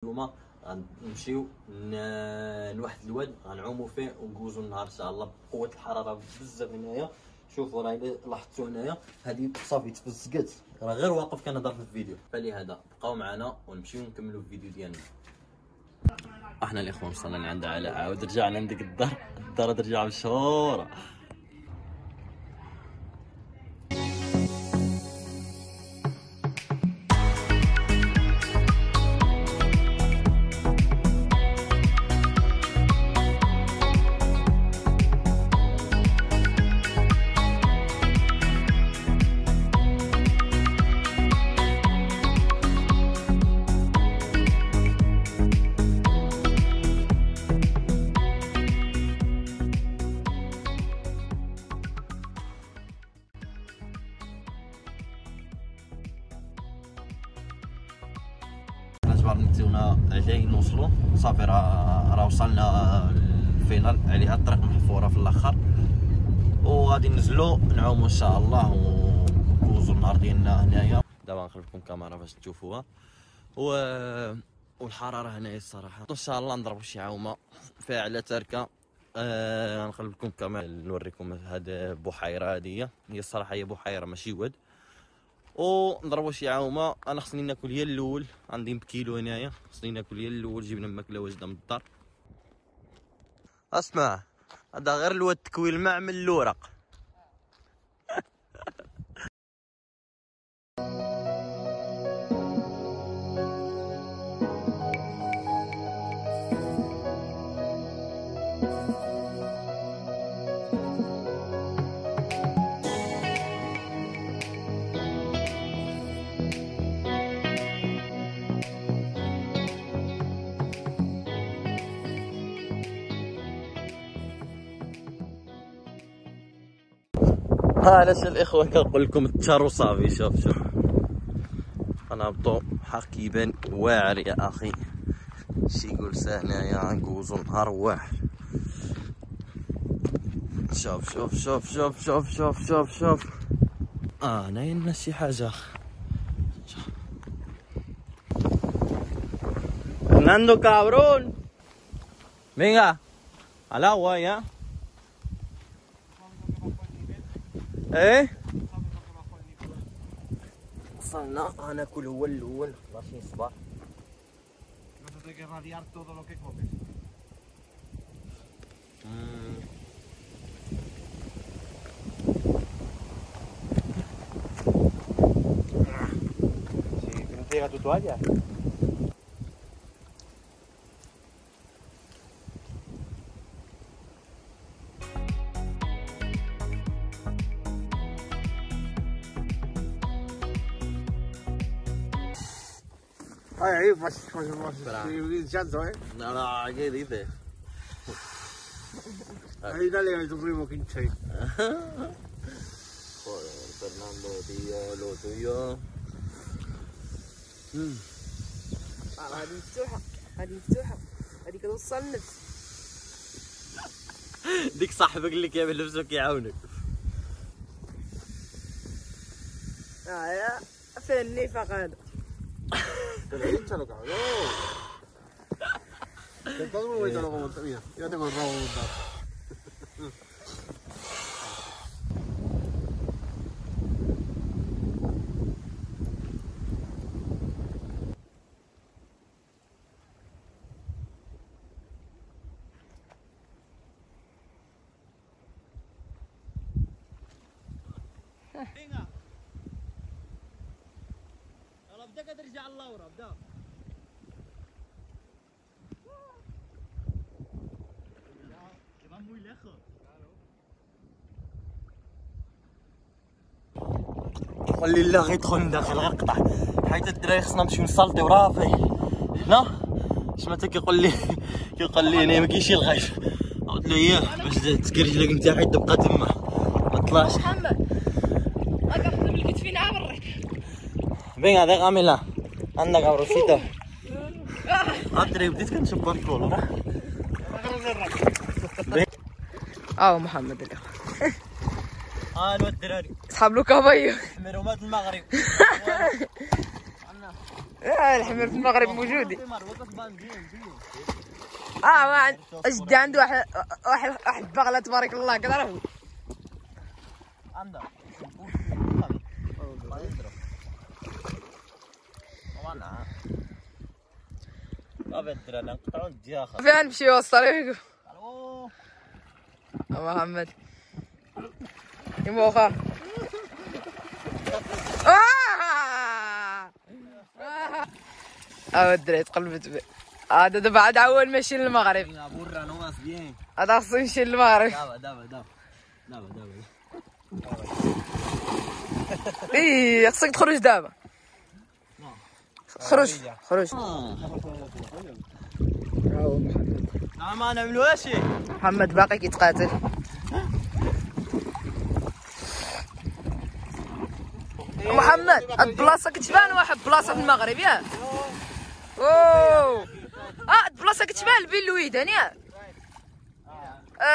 اليوم غنمشيو لواحد الواد غنعومو فيه ونجوزو النهار ان شاء الله بقوه الحراره بزاف هنايا. شوفوا راه الا لاحظتوا هنايا هذه صافي تفزقات، راه غير واقف كنهضر في الفيديو. فلهذا بقاو معنا ونمشيو نكملوا الفيديو ديالنا. احنا الاخوان وصلنا عند علاء، عاود رجعنا عندك الدار ترجع مشهوره. نتونا جايين نوصلوا صافي، راه وصلنا للفينال، عليها الطريق محفوره في الاخر، وغادي ننزلوا نعوموا ان شاء الله ونجوزوا النهار ديالنا هنايا. دابا نخلف لكم كاميرا باش تشوفوها والحراره هنايا الصراحه. ان شاء الله نضربوا شي عومه فيها على تركه. نخلف لكم كاميرا نوريكم هاد البحيره. هي الصراحه هي بحيره ماشي واد، ونضربوا شي عومه. انا خصني ناكل هي الاول، عندي بكيلو هنايا، خصني ناكل هي الاول. جبنا ماكله واجده من الدار. اسمع، هذا غير الواد تكوي الماء من الورق. علاش الاخوه كنقول لكم التار وصافي. شوف غنهبطوا حق يبان واعر يا اخي. شي يقول هنايا غنجوزو نهار واحد. شوف شوف شوف شوف شوف شوف شوف شوف ناين شي حاجه. Fernando cabrón, venga al agua ya. وصلنا غناكل هو الاول. ماشي نصبر. No te hay que radiar todo lo que comes. Si te entrega tu toalla. Ahí, pues hinchando, ¿eh? No, ¿qué dices? Ahí dale a tu primo Quinche. Joder, Fernando, tío, lo tuyo. هذه مفتوحة، هذه مفتوحة، هذه كتوصل النفس. ديك صاحبك اللي كيعمل نفسه كيعاونك. يا فين النفاق هذا؟ Pero hinchalo, cabrón. De todo el mundo lo como mira, yo tengo el rabo montado. Venga. يلا بدك ترجع لورا بدا. كمان muy lejos. خلي الله غيدخل من داخل غير قطع، حيت الدراري خصنا نمشيو نسلطيو رافي هنا. شمتا كيقول لي انا ما كاينش شي الغايب. قلت له اياه باش تسكر رجلك انت حيت تبقى تما ما تطلعش. محمد راك اخذ بالكتفين عبرك. Venga, déjamela. Anda, cabroncito. André, بديت كنشوف باركور. محمد الاخوان. الواد الدراري اصحاب لوكا بايو حمرومات المغرب. الحمير في المغرب موجودين. جدي عنده واحد بغله تبارك الله كتعرف. عندك فين نمشي يوصل فيكم محمد يموخا. الدراري تقلبت به. هذا دابا عاد عول ماشي للمغرب. هذا خصو يمشي للمغرب. دابا ايه خصك تخرج دابا. خرج. ما نعملوهاش. محمد باقي كيتقاتل. محمد هاد البلاصه كتبان واحد بلاصه في المغرب ياك. اوه هاد البلاصه كتبان لبين الويدان ياك.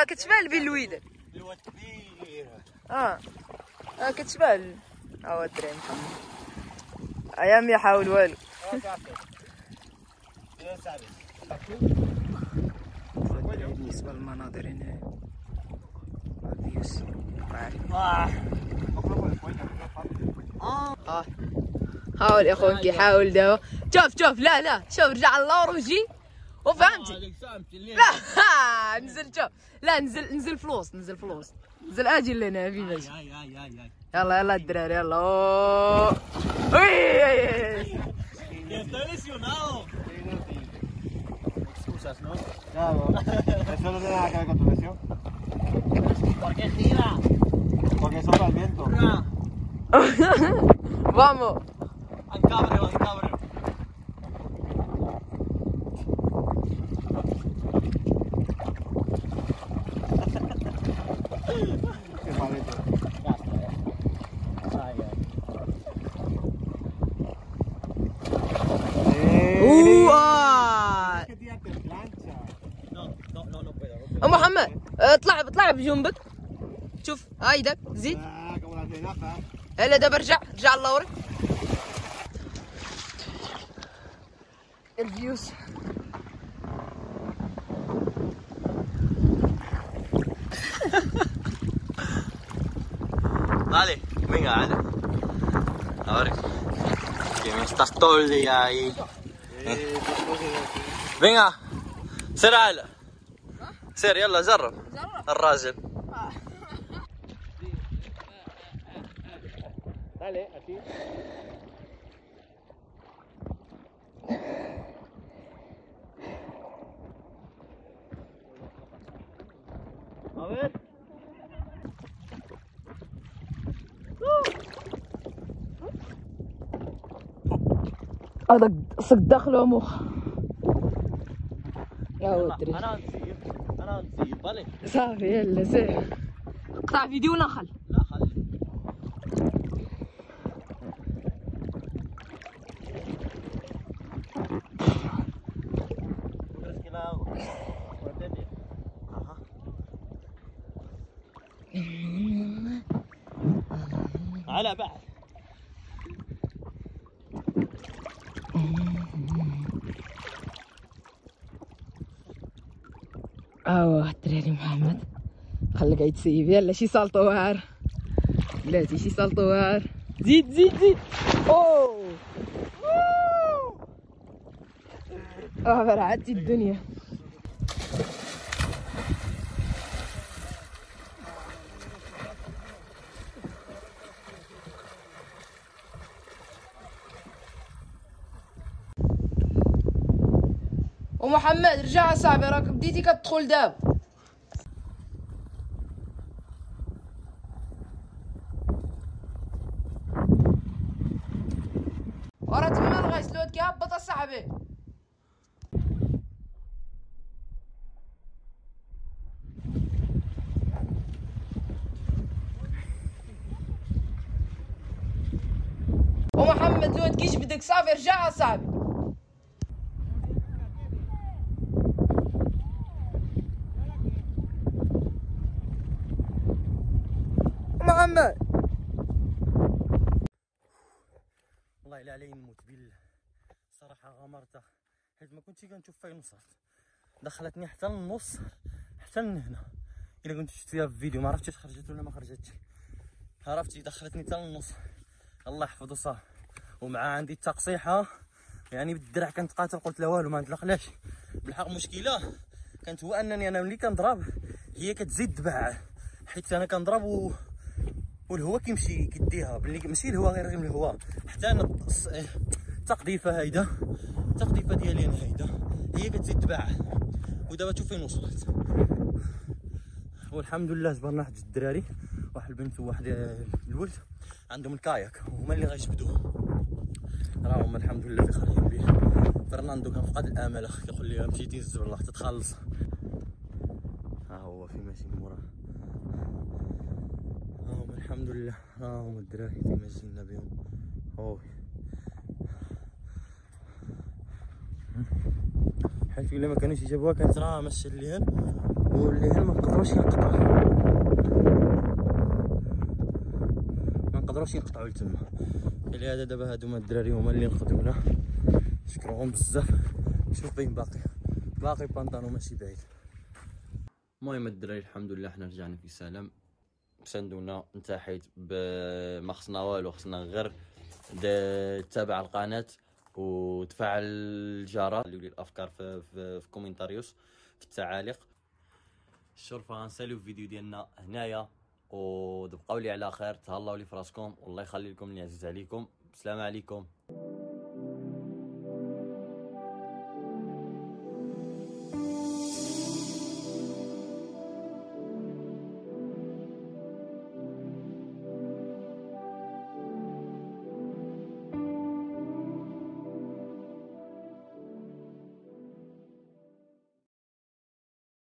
كتبان لبين الويدان. كتبان. الدراري محمد ايام يحاول والو. بالنسبه للمناظر هنا حاول يا اخوان كيحاول دابا. شوف لا شوف رجع اللور وجي وفهمتي. لا نزل شوف. لا نزل فلوس نزل اجي لهنا في ماشي. يلا الدراري يلا. Claro, eso no tiene nada que ver con tu lesión. ¿Por qué gira? Porque sopla el viento. Vamos. Al cabreo. Qué malito. محمد اطلع بجنبك. شوف هايدك زيد. هلا دابا رجع اللوري. الفيوس Vale, venga, vale. A ver, que me estás todo el día ahí. Venga, سير على سير يلا جرب الراجل. Dale, así. A ver. هذا صك داخله مخ. انا نسيب بالي. صافي يلا سير. قطع فيديو ولا نخل؟ لا خلي. على بعد. الدراري محمد خليك قاعد تسيب. يلا شي سالطوار بلاتي شي سالطوار. زيد. اوه فرعتي الدنيا. ومحمد رجع اصاحبي راك بديتي كتدخل دابا. ورا تما الغيسلوت كيهبط اصاحبي. ومحمد لو تكيش بدك صافي رجع اصاحبي. محمد والله لا علي نموت بالله. صراحه غمرتها حيت ما كنتش كنشوف فين وصلت، دخلتني حتى للنص حتى لهنا. الا كنت شفت فيها في فيديو ما عرفتش خرجت ولا ما خرجتش، عرفتي دخلتني حتى للنص. الله يحفظو صافي. ومع عندي التقصيحه يعني بالدرع كنتقاتل، قلت لا والو ما نطلقلاش. بالحق مشكله كانت هو انني انا ملي كنضرب هي كتزيد تبع، حيت انا كنضرب والهواء كيمشي كيديها باللي ماشي الهواء غير الهواء، حتى انا التقذيفه هيدا التقذيفه ديالي انا هيدا هي كتزيد تبع. ودابا شوف فين وصلت. والحمد لله جبرنا واحد الدراري، واحد البنت وواحد الولد عندهم الكاياك وهما اللي غيجبدوهم. راهم الحمد لله في خارجين به. فرناندو كان فقد الامل كيقول لي مشيتي الزبر الله تتخلص. ها هو في ماشي موراه. راهم الحمد لله راهم الدراري في ماشيين بهم. هو حيت الا ما كانوش يجيبوها كانت راه ماشيه الليل، والليل ما نقدروش ينقطعوا لتما. لهذا دابا هادو هما الدراري هما اللي نخدمونا، نشكرهم بزاف. شوف فين باقي بانطانو ماشي بعيد. المهم الدراري الحمد لله حنا رجعنا في سلام. سندونا انتحيت ما خصنا والو، خصنا غير تتابع القناه وتفعل الجرس اللي الافكار في كومنتاريوس في التعاليق. الشرفه غنساليو الفيديو ديالنا هنايا، وتبقاو لي على خير، تهلاو لي فراسكم والله يخلي لكم اللي عزيز عليكم. السلام عليكم.